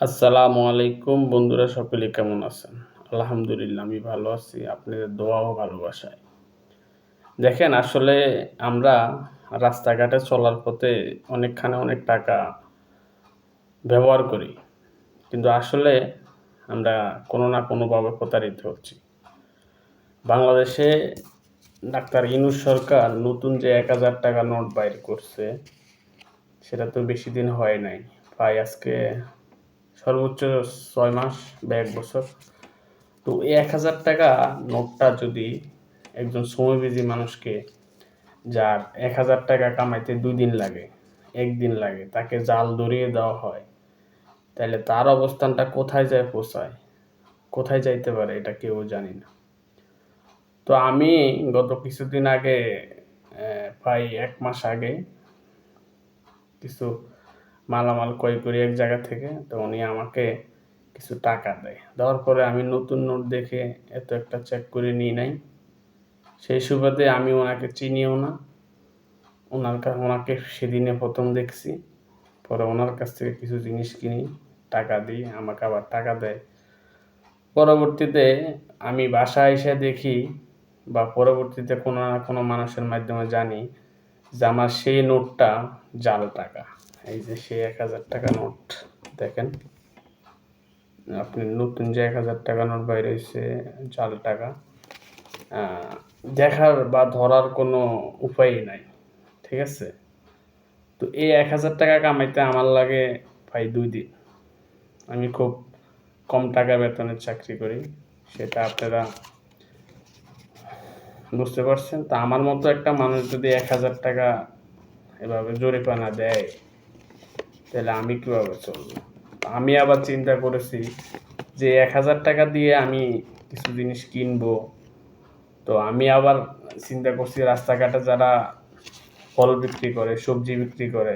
আসসালামু আলাইকুম বন্ধুরা, সকলে কেমন আছেন? আলহামদুলিল্লাহ আমি ভালো আছি। আপনাদের দোয়া ও ভালোবাসায়। দেখেন, আসলে আমরা রাস্তাঘাটে চলার পথে অনেক টাকা ব্যবহার করি। কিন্তু আসলে আমরা কোনো না কোনোভাবে প্রতারিত হচ্ছি। বাংলাদেশে ডাক্তার ইউনূস সরকার নতুন যে ৳১,০০০ নোট বাইর করছে, সেটা তো বেশি দিন হয় নাই। প্রায় আজকে সর্বোচ্চ ৬ মাস বা ১ বছর। তো এই ৳১,০০০ নোটটা যদি একজন শ্রমজীবী মানুষকে, যার ৳১,০০০ কামাইতে ২ দিন লাগে, ১ দিন লাগে, তাকে জাল ধরিয়ে দেওয়া হয়, তাহলে তার অবস্থানটা কোথায় যেয়ে পৌঁছায়? কোথায় যাইতে পারে এটা কেউ জানি না। তো আমি গত কিছুদিন আগে প্রায় ১ মাস আগে কিছু মালামাল ক্রয় করি এক জায়গা থেকে। তো উনি আমাকে কিছু টাকা দেয়। দেওয়ার পরে আমি নতুন নোট দেখে এত একটা চেক করে নিই নাই। সেই সুবাদে আমি ওনাকে চিনিও না। ওনাকে সেদিনে ১ম দেখছি। পরে ওনার কাছ থেকে কিছু জিনিস কিনি, টাকা দিই, আমাকে আবার টাকা দেয়। পরবর্তীতে আমি বাসায় এসে দেখি বা পরবর্তীতে কোনো না কোনো মানুষের মাধ্যমে জানি যে আমার সেই নোটটা জাল টাকা। এই যে সেই ৳১,০০০ নোট দেখেন। আপনি নতুন যে ৳১,০০০ নোট বাইর হইছে, জাল টাকা। দেখার বা ধরার কোনো উপায়ই নাই। ঠিক আছে? তো এই ৳১,০০০ কামাইতে আমার লাগে প্রায় ২ দিন। আমি খুব কম টাকা বেতনের চাকরি করি। সেটা আপনারা বুঝতে পারছেন। তো আমার মতো একটা মানুষ যদি ৳১,০০০ এভাবে জরিমানা দেয়, তাহলে আমি কিভাবে চলবো? আমি আবার চিন্তা করেছি যে ৳১,০০০ দিয়ে আমি কিছু জিনিস কিনবো। তো আমি আবার চিন্তা করছি, রাস্তাঘাটে যারা ফল বিক্রি করে, সবজি বিক্রি করে,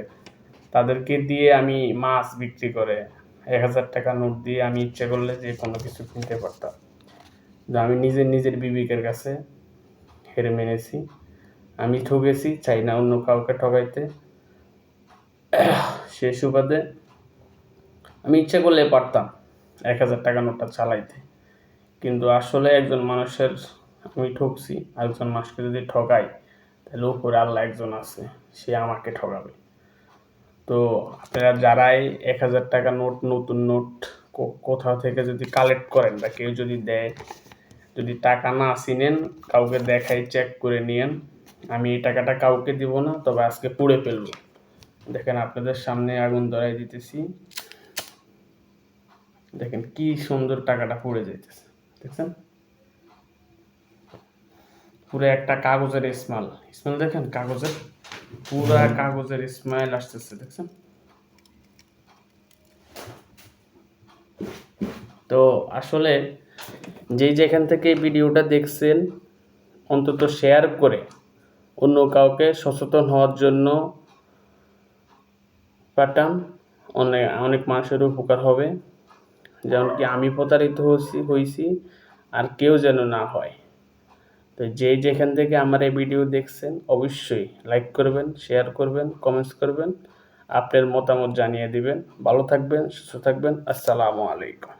তাদেরকে দিয়ে আমি মাছ বিক্রি করে ৳১,০০০ নোট দিয়ে আমি ইচ্ছে করলে যে কোনো কিছু কিনতে পারতাম। কিন্তু আমি নিজের বিবেকের কাছে হেরে মেনেছি। আমি ঠকেছি, চাই না অন্য কাউকে ঠকাইতে। সেই সুবাদে আমি ইচ্ছে করলে পারতাম ৳১,০০০ নোটটা চালাইতে। কিন্তু আসলে একজন মানুষের আমি ঠকছি। আরেকজন মানুষকে যদি ঠকাই, তাহলে উপরে আল্লাহ একজন আছে, সে আমাকে ঠকাবে। তো আপনারা যারাই ৳১,০০০ নোট, নতুন নোট কোথাও থেকে যদি কালেক্ট করেন বা কেউ যদি দেয়, যদি টাকা না চিনেন, কাউকে দেখাই চেক করে নিয়েন। আমি এই টাকাটা কাউকে দিব না, তবে আজকে পুড়ে ফেলবো। দেখেন, আপনাদের সামনে আগুন ধরাই দিতেছি। দেখেন কি সুন্দর টাকাটা পুড়ে যাইতেছে, দেখছেন? পুরো একটা কাগজের স্মেল দেখেন, কাগজের পুরা কাগজের স্মেল আসতেছে, দেখছেন? তো আসলে যেখান থেকে এই ভিডিওটা দেখছেন, অন্তত শেয়ার করে অন্য কাউকে সচেতন হওয়ার জন্য পাঠান। অনেক মানুষের উপকার হবে। যেমন কি আমি প্রতারিত হইছি, আর কেউ যেন না হয়। তো যেখান থেকে আমার এই ভিডিও দেখছেন, অবশ্যই লাইক করবেন, শেয়ার করবেন, কমেন্টস করবেন, আপনার মতামত জানিয়ে দিবেন। ভালো থাকবেন, সুস্থ থাকবেন। আসসালামু আলাইকুম।